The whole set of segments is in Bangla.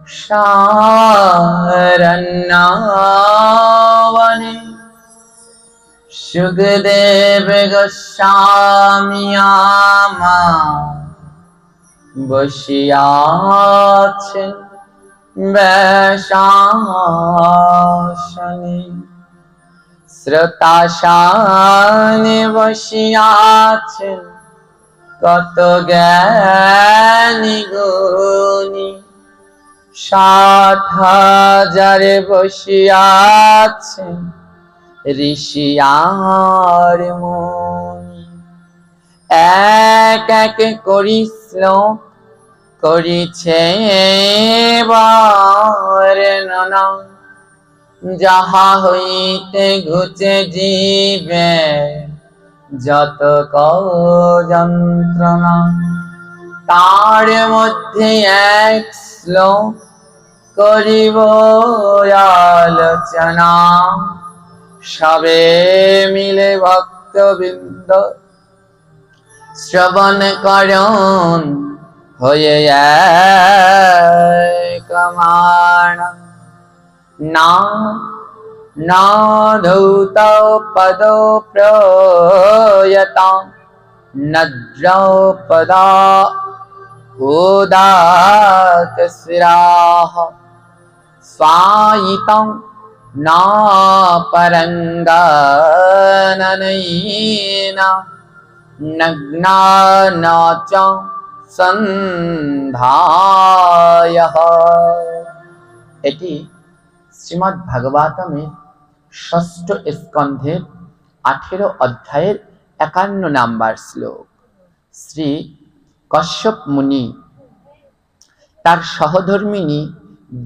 শারণ্যবনে সুখদেব গোস্বামী আমার বসিয়াছেন ব্যাসাসনে, শ্রোতাসনে বসিয়াছেন কত জ্ঞানী গুণী, 60,000 বসিয়াছেন ঋষি আর মুনি। এক এক করি শ্লোক করিছে বর্ণনা, যাহা হইতে ঘুচে জীবে যত যন্ত্রণা। তার মধ্যে এক শ্লোক করিব আলোচনা, সবে মিলে ভক্তবৃন্দ শ্রবণ করুন হয়ে একমান। না না ধৌত পদ প্রয়তা নদ্রপদা উদাত শিরাঃ, স্বায়িতং না পরঙ্গাননেন নগ্নান চ সন্ধায়ঃ। এটি শ্রীমদ্ ভাগবতমের ৬ষ্ঠ স্কন্ধের 18 অধ্যায়ের 51 নাম্বার শ্লোক। শ্রী কশ্যপ মুনি তার সহধর্মিণী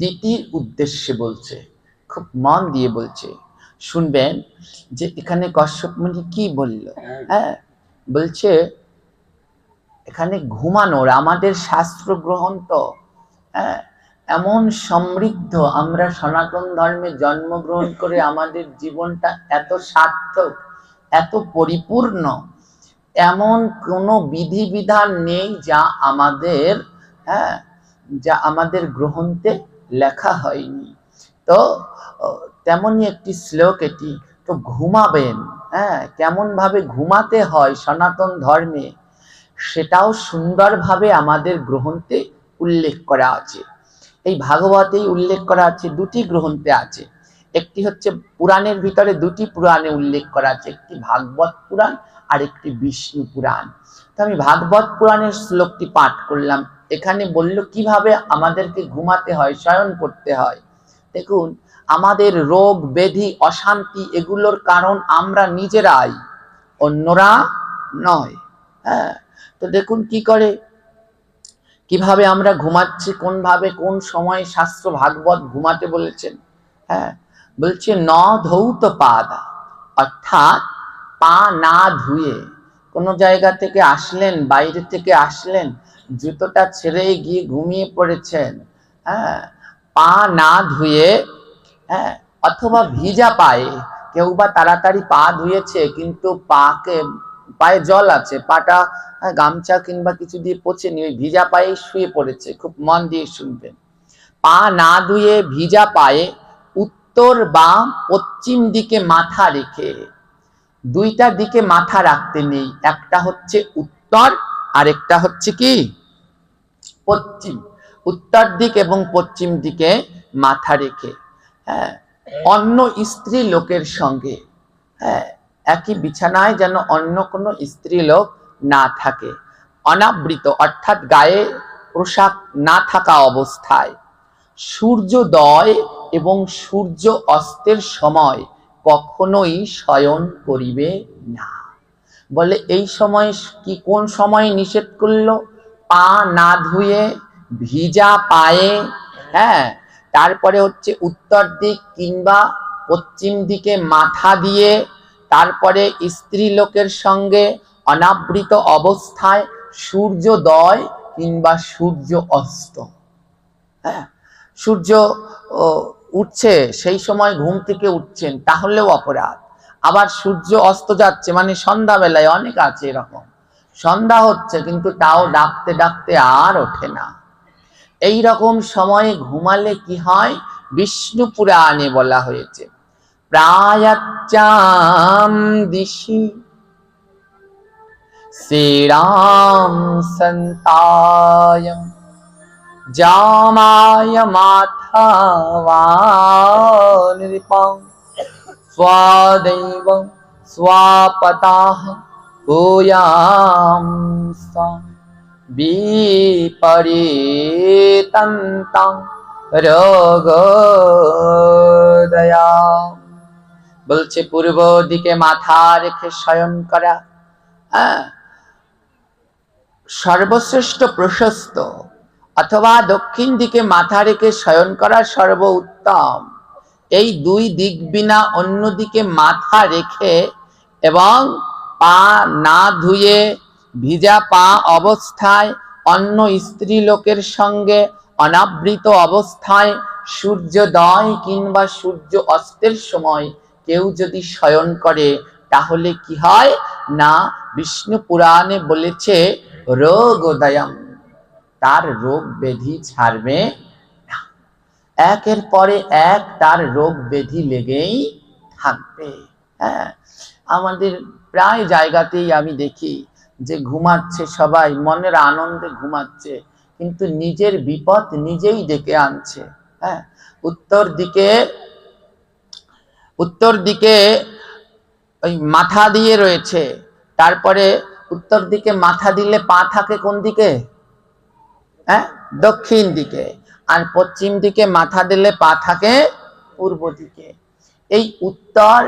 দিতির উদ্দেশ্যে বলছে, খুব মন দিয়ে বলছে, শুনবেন যে এখানে কশ্যপ মুনি কি বলল। হ্যাঁ, বলছে এখানে ঘুমানোর, আমাদের শাস্ত্র গ্রহণ তো এমন সমৃদ্ধ, আমরা সনাতন ধর্মে জন্মগ্রহণ করে আমাদের জীবনটা এত সার্থক, এত পরিপূর্ণ, এমন কোনো বিধিবিধান নেই যা আমাদের গ্রন্থে লেখা হয়নি। তো তেমনই একটি শ্লোক এটি। তো ঘুমাবেন, কেমন ভাবে ঘুমাতে হয় সনাতন ধর্মে, সেটাও সুন্দরভাবে আমাদের গ্রন্থে উল্লেখ করা আছে। এই ভাগবতেই উল্লেখ করা আছে, দুটি গ্রন্থে আছে। একটি হচ্ছে পুরাণের ভিতরে, দুটি পুরাণে উল্লেখ করা আছে, একটি ভাগবত পুরাণ আর একটি বিষ্ণু পুরাণ। তো আমি ভাগবত পুরাণের শ্লোকটি পাঠ করলাম। এখানে বলল কিভাবে আমাদেরকে ঘুমাতে হয়, শয়ন করতে হয়। দেখুন, আমাদের রোগ ব্যাধি অশান্তি এগুলোর কারণ আমরা নিজেরাই, অন্যরা নয়। তো দেখুন কি করে, কিভাবে আমরা ঘুমাচ্ছি, কোন ভাবে কোন সময় শাস্ত্র ভাগবত ঘুমাতে বলেছেন। বলছে ন ধৌত পাদা, অর্থাৎ পা না ধুয়ে। কোন জায়গা থেকে আসলেন, বাইরে থেকে আসলেন, জুতোটা ছেড়ে গিয়ে ঘুমিয়ে পড়েছেন, পা না ধুয়ে, অথবা ভিজা পায়ে, কেউ বা তাড়াতাড়ি পা ধুয়েছে কিন্তু পায়ে জল আছে, পাটা গামছা কিংবা কিছু দিয়ে পোছেনি, ওই ভিজা পায়ে শুয়ে পড়েছে। খুব মন দিয়ে শুনবেন। পা না ধুয়ে ভিজা পায়ে উত্তর বা পশ্চিম দিকে মাথা রেখে, দুইটা দিকে মাথা রাখতে নেই, একটা হচ্ছে উত্তর আর একটা হচ্ছে কি পশ্চিম। উত্তর দিক এবং পশ্চিম দিকে মাথা রেখে, অন্য স্ত্রী লোকের সঙ্গে, একই বিছানায় যেন অন্য কোনো স্ত্রী লোক না থাকে, অনাবৃত অর্থাৎ গায়ে পোশাক না থাকা অবস্থায়, সূর্যোদয় এবং সূর্য অস্তের সময় কখনোই শয়ন করিবে না। বলে এই সময় কি, কোন সময় নিষেধ করলো? পা না ধুয়ে ভিজা পায়ে, তারপরে হচ্ছে উত্তর দিক কিংবা পশ্চিম দিকে মাথা দিয়ে, তারপরে স্ত্রী লোকের সঙ্গে অনাবৃত অবস্থায়, সূর্যোদয় কিংবা সূর্য অস্ত। সূর্য উঠছে সেই সময় ঘুম থেকে উঠছেন, তাহলেও অপরাধ। আবার সূর্য অস্ত যাচ্ছে, মানে সন্ধ্যাবেলায়, অনেক আছে এরকম, সন্ধ্যা হচ্ছে কিন্তু তাও ডাকতে ডাকতে আর ওঠে না। এই রকম সময়ে ঘুমালে কি হয়, বিষ্ণু পুরাণে বলা হয়েছে প্রায়াচ্চাম দিশি শ্রীরাম সন্তায়ম জামায় মাথাবানৃপং স্বদেব স্বপতাঃ ভূয়াম বিপরীতন্তাং রোগোদয়া। বলছে পূর্ব দিকে মাথা রেখে শয়ন করা সর্বশ্রেষ্ঠ প্রশস্ত, অথবা দক্ষিণ দিকে মাথা রেখে শয়ন করা সর্বোত্তম। এই দুই দিক বিনা অন্য দিকে মাথা রেখে এবং পা না ধুয়ে ভিজা পা অবস্থায় অন্য স্ত্রী লোকের সঙ্গে অনাবৃত অবস্থায় সূর্যোদয় কিংবা সূর্য অস্তের সময় কেউ যদি শয়ন করে তাহলে কি হয় না, বিষ্ণু পুরাণে বলেছে রোগোদয়ম, তার রোগ ব্যাধি ছাড়বে না। একের পরে এক তার রোগ ব্যাধি লেগেই থাকবে। হ্যাঁ, আমাদের প্রায় জায়গাতেই আমি দেখি যে ঘুমাচ্ছে সবাই, মনের আনন্দে ঘুমাচ্ছে, কিন্তু নিজের বিপদ নিজেই ডেকে আনছে। হ্যাঁ, উত্তর দিকে ওই মাথা দিয়ে রয়েছে, তারপরে উত্তর দিকে মাথা দিলে পা থাকে কোন দিকে, হ্যাঁ দক্ষিণ দিকে, আর পশ্চিম দিকে মাথা দিলে পা থাকে পূর্ব দিকে। এই উত্তর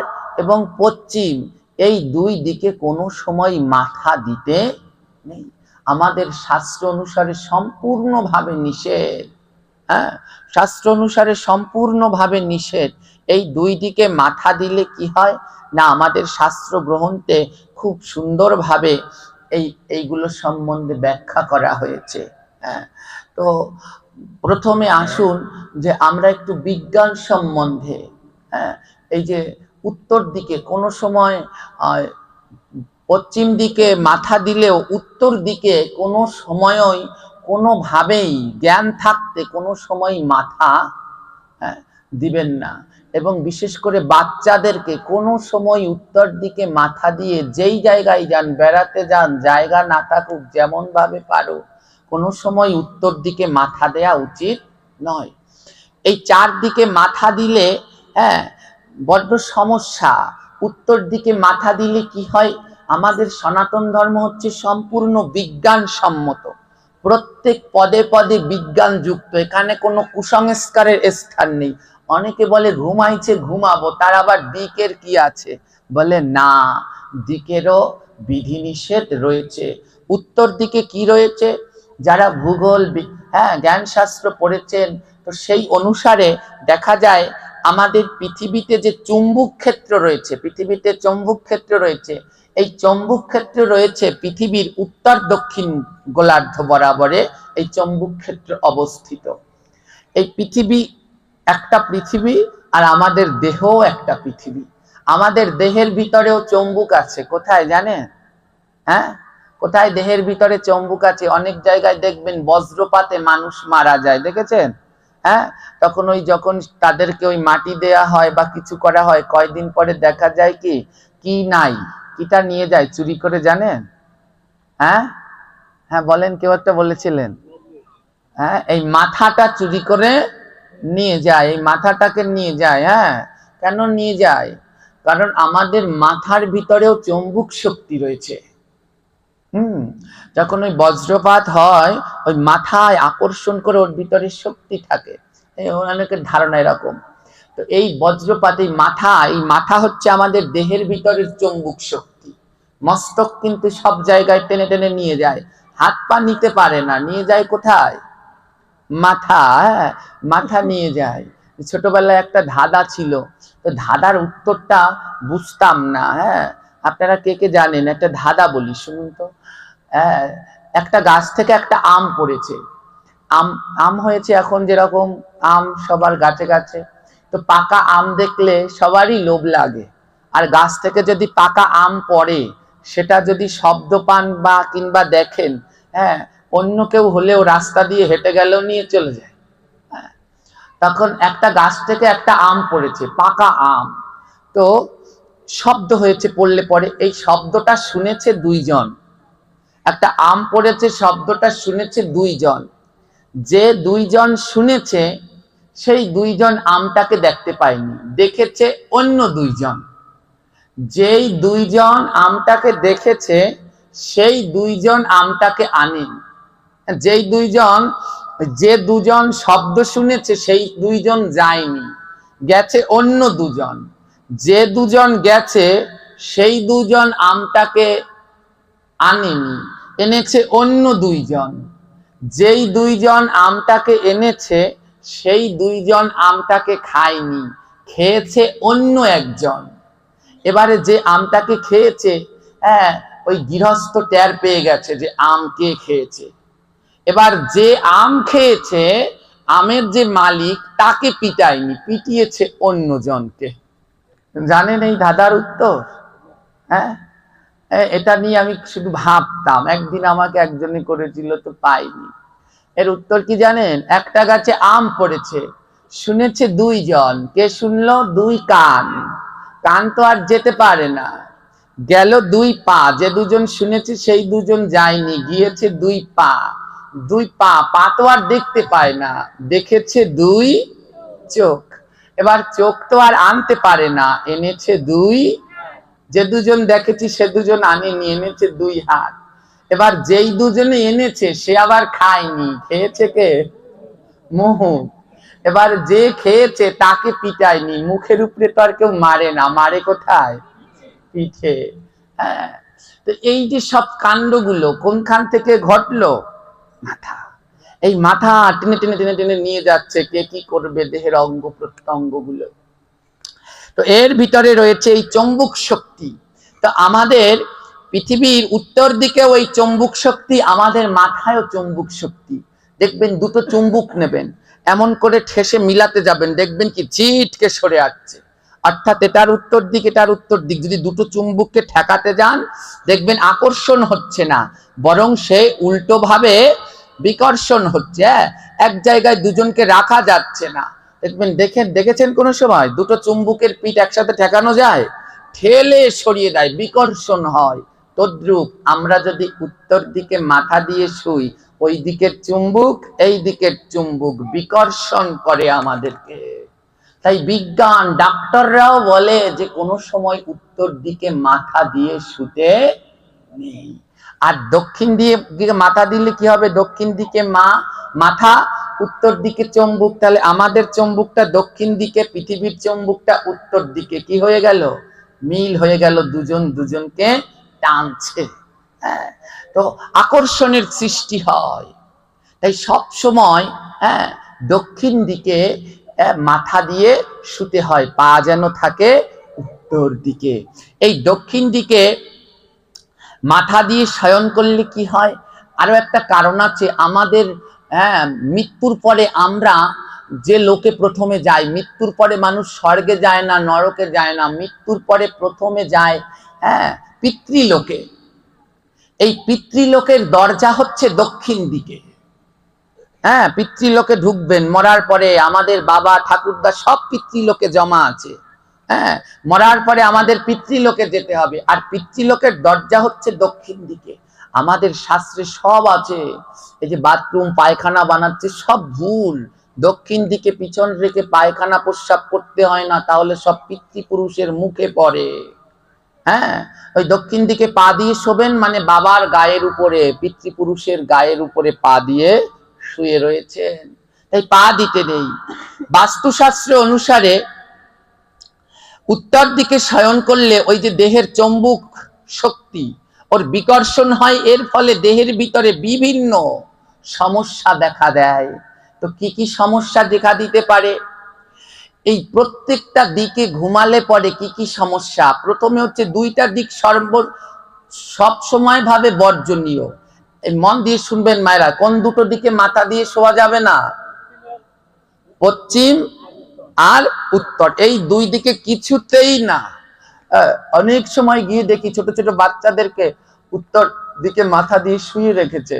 এবং পশ্চিম এই দুই দিকে কোনো সময় মাথা দিতে নেই, আমাদের শাস্ত্র অনুসারে সম্পূর্ণভাবে নিষেধ। হ্যাঁ, শাস্ত্র অনুসারে সম্পূর্ণভাবে নিষেধ। এই দুই দিকে মাথা দিলে কি হয় না, আমাদের শাস্ত্র গ্রন্থে খুব সুন্দরভাবে এইগুলো সম্বন্ধে ব্যাখ্যা করা হয়েছে। হ্যাঁ, তো প্রথমে আসুন যে আমরা একটু বিজ্ঞান সম্বন্ধে, হ্যাঁ, এই যে উত্তর দিকে কোনো সময় পশ্চিম দিকে মাথা দিলেও উত্তর দিকে কোনো সময়ই কোনোভাবেই জ্ঞান থাকতে কোনো সময় মাথা দিবেন না, এবং বিশেষ করে বাচ্চাদেরকে কোনো সময় উত্তর দিকে মাথা দিয়ে যেই জায়গায় যান, বেড়াতে যান, জায়গা না থাকুক, যেমন ভাবে পারো কোনো সময় উত্তর দিকে মাথা দেয়া উচিত নয়। এই চারদিকে মাথা দিলে হ্যাঁ বড্ড সমস্যা। উত্তর দিকে মাথা দিলে কি হয়, আমাদের সনাতন ধর্ম হচ্ছে সম্পূর্ণ বিজ্ঞান সম্মত, প্রত্যেক পদে পদে বিজ্ঞান যুক্ত, এখানে কোনো কুসংস্কারের স্থান নেই। অনেকে বলে ঘুমাইছে ঘুমাবো, তার আবার দিকের কি আছে, বলে না, দিকেরও বিধিনিষেধ রয়েছে। উত্তর দিকে কি রয়েছে, যারা ভূগোল জ্ঞান শাস্ত্র পড়েছেন, তো সেই অনুসারে দেখা যায় আমাদের পৃথিবীতে যে চুম্বক ক্ষেত্র রয়েছে, পৃথিবীতে চুম্বক ক্ষেত্র রয়েছে, এই চুম্বক ক্ষেত্র রয়েছে পৃথিবীর উত্তর দক্ষিণ গোলার্ধ বরাবরে এই চুম্বক ক্ষেত্র অবস্থিত। এই পৃথিবী একটা পৃথিবী, আর আমাদের দেহও একটা পৃথিবী। আমাদের দেহের ভিতরেও চুম্বক আছে, কোথায় জানেন? হ্যাঁ, কোথায় দেহের ভিতরে চুম্বক আছে? অনেক জায়গায় দেখবেন বজ্রপাতে মানুষ মারা যায়, দেখেছেন? হ্যাঁ, তখন ওই যখন তাদেরকে ওই মাটি দেয়া হয় বা কিছু করা হয়, কয়দিন পরে দেখা যায় কি নাই, কিটা নিয়ে যায় চুরি করে, জানেন? হ্যাঁ হ্যাঁ বলেন, কেউ একটা বলেছিলেন। হ্যাঁ, এই মাথাটা চুরি করে নিয়ে যায়, এই মাথাটাকে নিয়ে যায়। হ্যাঁ, কেন নিয়ে যায়? কারণ আমাদের মাথার ভিতরেও চুম্বক শক্তি রয়েছে। যখন ওই বজ্রপাত হয়, ওই মাথায় আকর্ষণ করে, ওর ভিতরে শক্তি থাকে, অনেকের ধারণা এরকম। তো এই বজ্রপাত, এই মাথা হচ্ছে আমাদের দেহের ভিতরের চুম্বক শক্তি। মস্তক কিন্তু সব জায়গায় টেনে টেনে নিয়ে যায়, হাত পা নিতে পারে না, নিয়ে যায় কোথায়? মাথা। হ্যাঁ, মাথা নিয়ে যায়। ছোটবেলায় একটা ধাঁধা ছিল, তো ধাঁধার উত্তরটা বুঝতাম না। হ্যাঁ, আপনারা কে কে জানেন? একটা ধাঁধা বলি, শুনুন তো। একটা গাছ থেকে একটা আম পড়েছে, আম হয়েছে, এখন যেরকম আম সবার গাছে গাছে, তো পাকা আম দেখলে সবারই লোভ লাগে। আর গাছ থেকে যদি পাকা আম পড়ে, সেটা যদি শব্দ পান বা কিংবা দেখেন, হ্যাঁ, অন্য কেউ হলেও রাস্তা দিয়ে হেঁটে গেলেও নিয়ে চলে যায়। তখন একটা গাছ থেকে একটা আম পড়েছে, পাকা আম। তো শব্দ হয়েছে, পড়লে পরে এই শব্দটা শুনেছে দুইজন। একটা আম পড়েছে, শব্দটা শুনেছে দুইজন। যে দুইজন শুনেছে সেই দুইজন আমটাকে দেখতে পায়নি, দেখেছে অন্য দুইজন। যেই দুইজন আমটাকে দেখেছে সেই দুইজন আমটাকে আনেনি। যে দুজন শব্দ শুনেছে সেই দুইজন যায়নি, গেছে অন্য দুজন। যে দুজন গেছে সেই দুজন আমটাকে আনেনি, এনেছে অন্য দুইজন। যেই দুইজন আমটাকে এনেছে সেই দুইজন আমটাকে খায়নি, খেয়েছে অন্য একজন। এবারে যে আমটাকে খেয়েছে, ওই গৃহস্থ টের পেয়ে গেছে যে আম কে খেয়েছে। এবার যে আম খেয়েছে, আমের যে মালিক তাকে পিটায়নি, পিটিয়েছে অন্যজনকে। জানেন এই ধাঁধার উত্তর? এটা নিয়ে আমি শুধু ভাবতাম, একদিন আমাকে একজনে করেছিল তো পাইনি। এর উত্তর কি জানেন? একটা গাছে আম পড়েছে, শুনেছে দুইজন। কে শুনলো? দুই কান। কান তো আর যেতে পারে না, গেল দুই পা। যে দুজন শুনেছে সেই দুজন যায়নি, গিয়েছে দুই পা। দুই পা, পা তো আর দেখতে পায় না, দেখেছে দুই চোখ। এবার চোখ তো আর আনতে পারে না, এনেছে দুই। যে দুজন দেখেছি সে দুজন আনেনি, এনেছে দুই হাত। এবার যেই দুজনে এনেছে সে আবার খায়নি, খেয়েছে কে? মুখ। এবার যে খেয়েছে তাকে পিটায়নি, মুখের উপরে তো আর কেউ মারে না, মারে কোথায়? পিঠে। তো এই যে সব কাণ্ডগুলো কোনখান থেকে ঘটলো? মাথা। এই মাথা টেনে টেনে টেনে টেনে নিয়ে যাচ্ছে কে কি করবে দেহের অঙ্গ প্রত্যঙ্গ গুলো। তো এর ভিতরে রয়েছে এই চৌম্বক শক্তি। তো আমাদের পৃথিবীর উত্তর দিকে ওই চৌম্বক শক্তি, আমাদের মাথায়ও চৌম্বক শক্তি। দেখবেন দুটো চুম্বক নেবেন, এমন করে ঠেসে মিলাতে যাবেন, দেখবেন কি ছিটকে সরে আসছে। অর্থাৎ এটার উত্তর দিক, এটার উত্তর দিক। যদি দুটো চুম্বককে ঠেকাতে যান, দেখবেন আকর্ষণ হচ্ছে না, বরং সে উল্টো ভাবে বিকর্ষণ হচ্ছে। এক জায়গায় দুজনকে রাখা যাচ্ছে না। দেখবেন, দেখেছেন কোন সময় দুটো চুম্বকের পিঠ একসাথে ঠেকানো যায়? ঠেলে সরিয়ে দেয়, বিকর্ষণ হয়। তদ্রূপ আমরা যদি উত্তর দিকে মাথা দিয়ে শুই, ওই দিকের চুম্বক এই দিকের চুম্বক বিকর্ষণ করে আমাদেরকে। তাই বিজ্ঞান ডাক্তাররাও বলে যে কোনো সময় উত্তর দিকে মাথা দিয়ে শুতে নেই। আর দক্ষিণ দিকে মাথা দিলে কি হবে? দক্ষিণ দিকে মাথা, উত্তর দিকে চুম্বক। তাহলে আমাদের চুম্বকটা দক্ষিণ দিকে, পৃথিবীর চুম্বকটা উত্তর দিকে। কি হয়ে গেল? মিল হয়ে গেল, দুজন দুজনকে টানছে। তো আকর্ষণের সৃষ্টি হয়। তাই সব সময় দক্ষিণ দিকে মাথা দিয়ে শুতে হয়, পা যেন থাকে উত্তর দিকে। এই দক্ষিণ দিকে মাথা দিয়ে শয়ন করলে কি হয়? আরো একটা কারণ আছে। আমাদের মৃত্যুর পরে আমরা যে লোকে প্রথমে যাই, মৃত্যুর পরে মানুষ স্বর্গে যায় না, নরকে যায় না, মৃত্যুর পরে প্রথমে যায় পিতৃলোকে। এই পিতৃলোকের দরজা হচ্ছে দক্ষিণ দিকে। পিতৃলোকে ঢুকবেন মরার পরে, আমাদের বাবা ঠাকুরদা সব পিতৃলোকে জমা আছে। মরার পরে আমাদের পিতৃলোকে যেতে হবে, আর পিতৃলোকের দরজা হচ্ছে দক্ষিণ দিকে। আমাদের শাস্ত্রে সব আছে। এই যে বাথরুম পায়খানা বানাচ্ছে সব ভুল। দক্ষিণ দিকে পিছন রেখে পায়খানা প্রস্রাব করতে হয় না, তাহলে সব পিতৃপুরুষের মুখে পড়ে। ওই দক্ষিণ দিকে পা দিয়ে শোবেন, মানে বাবার গায়ের উপরে, পিতৃপুরুষের গায়ের উপরে পা দিয়ে শুয়ে রয়েছেন, তাই পা দিতে নেই। বাস্তুশাস্ত্র অনুসারে উত্তর দিকে শয়ন করলে ওই যে দেহের চৌম্বক শক্তি ওর বিকর্ষণ হয়, এর ফলে দেহের ভিতরে বিভিন্ন সমস্যা দেখা দেয়। তো কি কি সমস্যা দেখা দিতে পারে? এই প্রত্যেকটা দিকে ঘুমালে পরে কি কি সমস্যা? প্রথমে হচ্ছে দুইটা দিক সব সময় ভাবে বর্জনীয়। মন দিয়ে শুনবেন মায়েরা, কোন দুটো দিকে মাথা দিয়ে শোয়া যাবে না? পশ্চিম আর উত্তর, এই দুই দিকে কিছুতেই না। অনেক সময় গিয়ে দেখি ছোট ছোট বাচ্চাদেরকে উত্তর দিকে মাথা দিয়ে শুয়ে রেখেছে।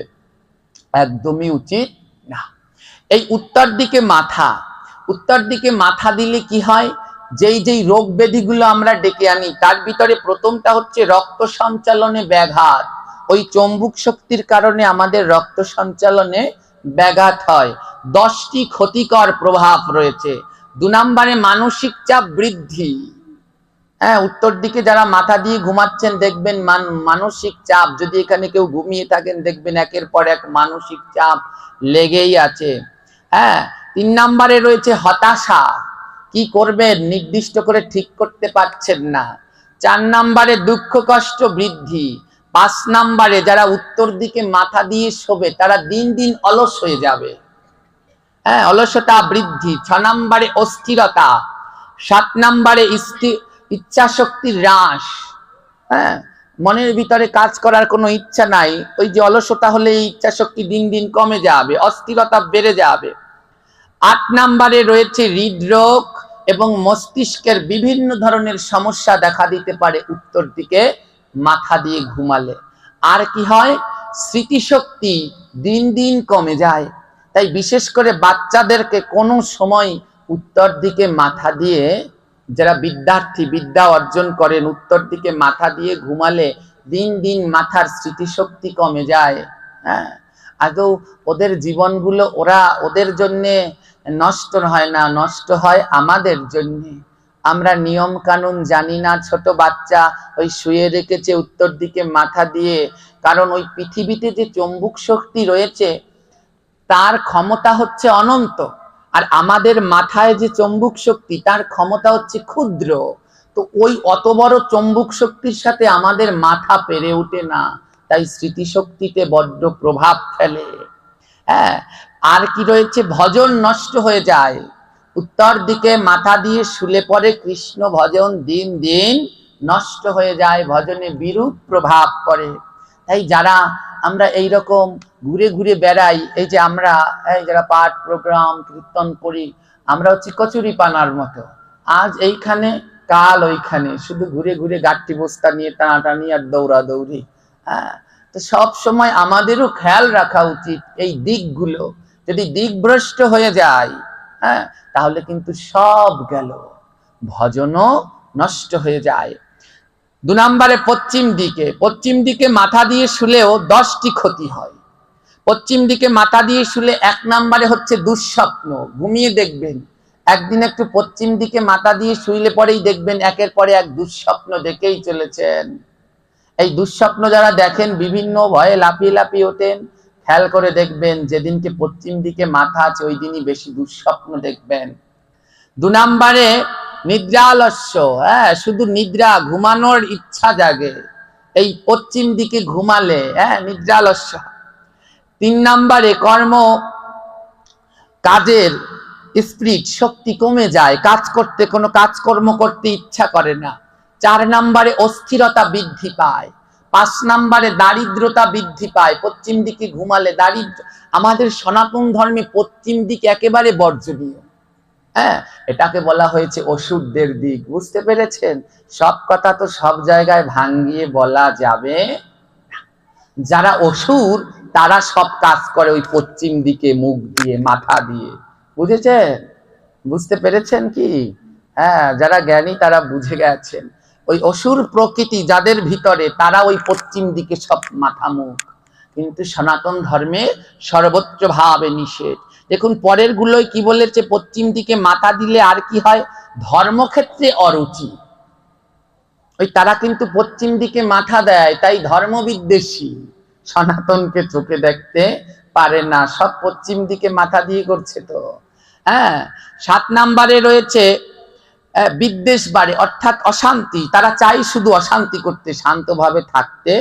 একদমই উচিত না। এই উত্তর দিকে মাথা দিলে কি হয়, যেই যেই রোগ ব্যাধিগুলো আমরা ডেকে আনি তার ভিতরে প্রথমটা হচ্ছে রক্ত সঞ্চালনে ব্যাঘাত। ওই চম্বুক শক্তির কারণে আমাদের রক্ত সঞ্চালনে ব্যাঘাত হয়। 10টি ক্ষতিকর প্রভাব রয়েছে। 2 নম্বরে মানসিক চাপ বৃদ্ধি। হ্যাঁ, উত্তর দিকে যারা মাথা দিয়ে ঘুমাচ্ছেন দেখবেন মানসিক চাপ, যদি এখানে কেউ ঘুমিয়ে থাকেন দেখবেন একের পর এক মানসিক চাপ লেগেই আছে। হ্যাঁ, 3 নম্বরে রয়েছে হতাশা, কি করবেন নির্দিষ্ট করে ঠিক করতে পারছেন না। 4 নম্বরে দুঃখ কষ্ট বৃদ্ধি। 5 নম্বরে যারা উত্তর দিকে মাথা দিয়ে শোবে তারা দিন দিন অলস হয়ে যাবে। হ্যাঁ, অলসতা বৃদ্ধি। 6 নম্বরে অস্থিরতা। 7 নম্বরে ইচ্ছা শক্তির হ্রাস। হ্যাঁ, মনের ভিতরে কাজ করার কোনো ইচ্ছা নাই, ওই যে অলসতা হলে ইচ্ছা শক্তি দিন দিন কমে যাবে, অস্থিরতা বেড়ে যাবে। 8 নম্বরে রয়েছে হৃদরোগ এবং মস্তিষ্কের বিভিন্ন ধরনের সমস্যা দেখা দিতে পারে উত্তর দিকে মাথা দিয়ে ঘুমালে। আর কি হয়, স্মৃতিশক্তি দিন দিন কমে যায়। তাই বিশেষ করে বাচ্চাদেরকে কোনো সময় উত্তর দিকে মাথা দিয়ে, যারা বিদ্যার্থী বিদ্যা অর্জন করেন, উত্তর দিকে মাথা দিয়ে ঘুমালে দিন দিন মাথার স্মৃতিশক্তি কমে যায়। হ্যাঁ, আদৌ ওদের জীবনগুলো ওদের জন্যে নষ্ট হয় না, নষ্ট হয় আমাদের জন্য। আমরা নিয়ম কানুন জানি না, ছোট বাচ্চা ওই শুয়ে রেখেছে উত্তর দিকে মাথা দিয়ে, কারণ ওই পৃথিবীতে যে চম্বুক শক্তি রয়েছে তার ক্ষমতা হচ্ছে অনন্ত, আর আমাদের মাথায় যে চম্বুক শক্তি তার ক্ষমতা হচ্ছে ক্ষুদ্র। তো ওই অত বড় চম্বুক শক্তির সাথে আমাদের মাথা পেরে ওঠে না, তাই স্মৃতিশক্তিতে বড্ড প্রভাব ফেলে। হ্যাঁ, আর কি রয়েছে, ভজন নষ্ট হয়ে যায়। উত্তর দিকে মাথা দিয়ে শুলে পরে কৃষ্ণ ভজন দিন দিন নষ্ট হয়ে যায়, ভজনে বিরূপ প্রভাব পড়ে। তাই যারা আমরা এইরকম ঘুরে ঘুরে বেড়াই, এই যে আমরা যারা পাঠ প্রোগ্রাম কীর্তন করি, আমরা হচ্ছে কচুরি পানার মতো, আজ এইখানে কাল ওইখানে, শুধু ঘুরে ঘুরে গাঠি বস্তা নিয়ে টানাটানি আর দৌড়াদৌড়ি। হ্যাঁ, তো সব সময় আমাদেরও খেয়াল রাখা উচিত এই দিকগুলো। যদি দিকভ্রষ্ট হয়ে যায়, হ্যাঁ, তাহলে কিন্তু সব গেল, ভজনও নষ্ট হয়ে যায়। 2 নম্বরে পশ্চিম দিকে মাথা দিয়ে শুলেও 10টি ক্ষতি হয়। পশ্চিম দিকে মাথা দিয়ে শুলে 1 নম্বরে হচ্ছে দুঃস্বপ্ন। ঘুমিয়ে দেখবেন একদিন একটু পশ্চিম দিকে মাথা দিয়ে শুইলে পরেই দেখবেন একের পরে এক দুঃস্বপ্ন দেখেই চলেছেন। এই দুঃস্বপ্ন যারা দেখেন বিভিন্ন ভয়ে লাফিয়ে লাফিয়ে ওঠেন, খেয়াল করে দেখবেন যেদিনকে পশ্চিম দিকে মাথা আছে ওই দিনই বেশি দুঃস্বপ্ন দেখবেন। 2 নম্বরে নিদ্রালস্য। হ্যাঁ, শুধু নিদ্রা, ঘুমানোর ইচ্ছা জাগে এই পশ্চিম দিকে ঘুমালে। হ্যাঁ, নিদ্রালস্য। 3 নম্বরে কাজের স্পিরিট, শক্তি কমে যায়, কোনো কাজকর্ম করতে ইচ্ছা করে না। 4 নম্বরে অস্থিরতা বৃদ্ধি পায়। 5 নম্বরে দারিদ্রতা বৃদ্ধি পায়। পশ্চিম দিকে ঘুমালে দারিদ্র, আমাদের সনাতন ধর্মে পশ্চিম দিক একেবারে বর্জনীয়। হ্যাঁ, এটাকে বলা হয়েছে অসুরদের দিক। বুঝতে পেরেছেন? সব কথা তো সব জায়গায় ভাঙিয়ে বলা যাবে না। যারা অসুর তারা সব কাজ করে ওই পশ্চিম দিকে মুখ দিয়ে মাথা দিয়ে। বুঝেছেন? বুঝতে পেরেছেন কি? হ্যাঁ, যারা জ্ঞানী তারা বুঝে গেছেন। ওই অসুর প্রকৃতি যাদের ভিতরে, তারা ওই পশ্চিম দিকে সব মাথা মুখ। কিন্তু সনাতন ধর্মে সর্বোচ্চ ভাবে নিষেধ। দেখুন পরের গুলোই কি বলেছে, পশ্চিম দিকে মাথা দিলে আর কি হয়, ধর্মক্ষেত্রে অরুচি। ওই তারা কিন্তু পশ্চিম দিকে মাথা দেয়, তাই ধর্ম বিদ্বেষী, সনাতনকে চোখে দেখতে পারে না, সব পশ্চিম দিকে মাথা দিয়ে করছে তো। হ্যাঁ, 7 নম্বরে রয়েছে বিদ্বেষ বাড়ে, অর্থাৎ অশান্তি। তারা চাই শুধু অশান্তি করতে, শান্তভাবে থাকতে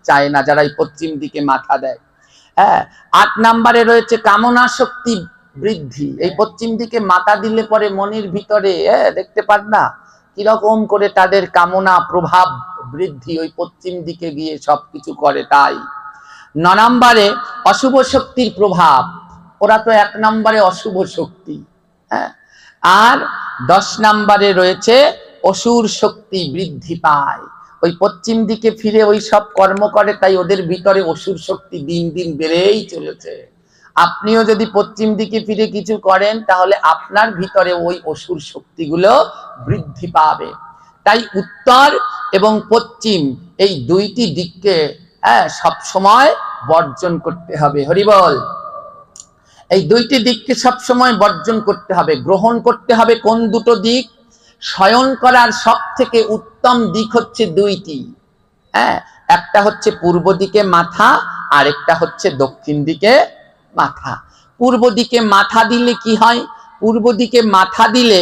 চায় না যারা এই পশ্চিম দিকে মাথা দেয়। হ্যাঁ, 8 নম্বরে রয়েছে কামনা শক্তি বৃদ্ধি। এই পশ্চিম দিকে মাথা দিলে পরে মনের ভিতরে দেখতে পান না কিরকম করে তাদের কামনা প্রভাব বৃদ্ধি, ওই পশ্চিম দিকে গিয়ে সবকিছু করে। তাই 9 নম্বরে অশুভ শক্তির প্রভাব। ওরা তো 1 নম্বরে অশুভ শক্তি। হ্যাঁ, আর 10 নম্বরে রয়েছে অসুর শক্তি বৃদ্ধি পায়। ওই পশ্চিম দিকে ফিরে ওই সব কর্ম করে, তাই ওদের ভিতরে অসুর শক্তি দিন দিন বেড়েই চলেছে। আপনিও যদি পশ্চিম দিকে ফিরে কিছু করেন তাহলে আপনার ভিতরে ওই অসুর শক্তিগুলো বৃদ্ধি পাবে। তাই উত্তর এবং পশ্চিম এই দুইটি দিককে সব সময় বর্জন করতে হবে। হরি বল। এই দুইটি দিককে সব সময় বর্জন করতে হবে। গ্রহণ করতে হবে কোন দুটো দিক? শয়ন করার সব থেকে উত্তম দিক হচ্ছে দুইটি। একটা হচ্ছে পূর্ব দিকে মাথা, আর একটা হচ্ছে দক্ষিণ দিকে মাথা। পূর্ব দিকে মাথা দিলে কি হয়? পূর্ব দিকে মাথা দিলে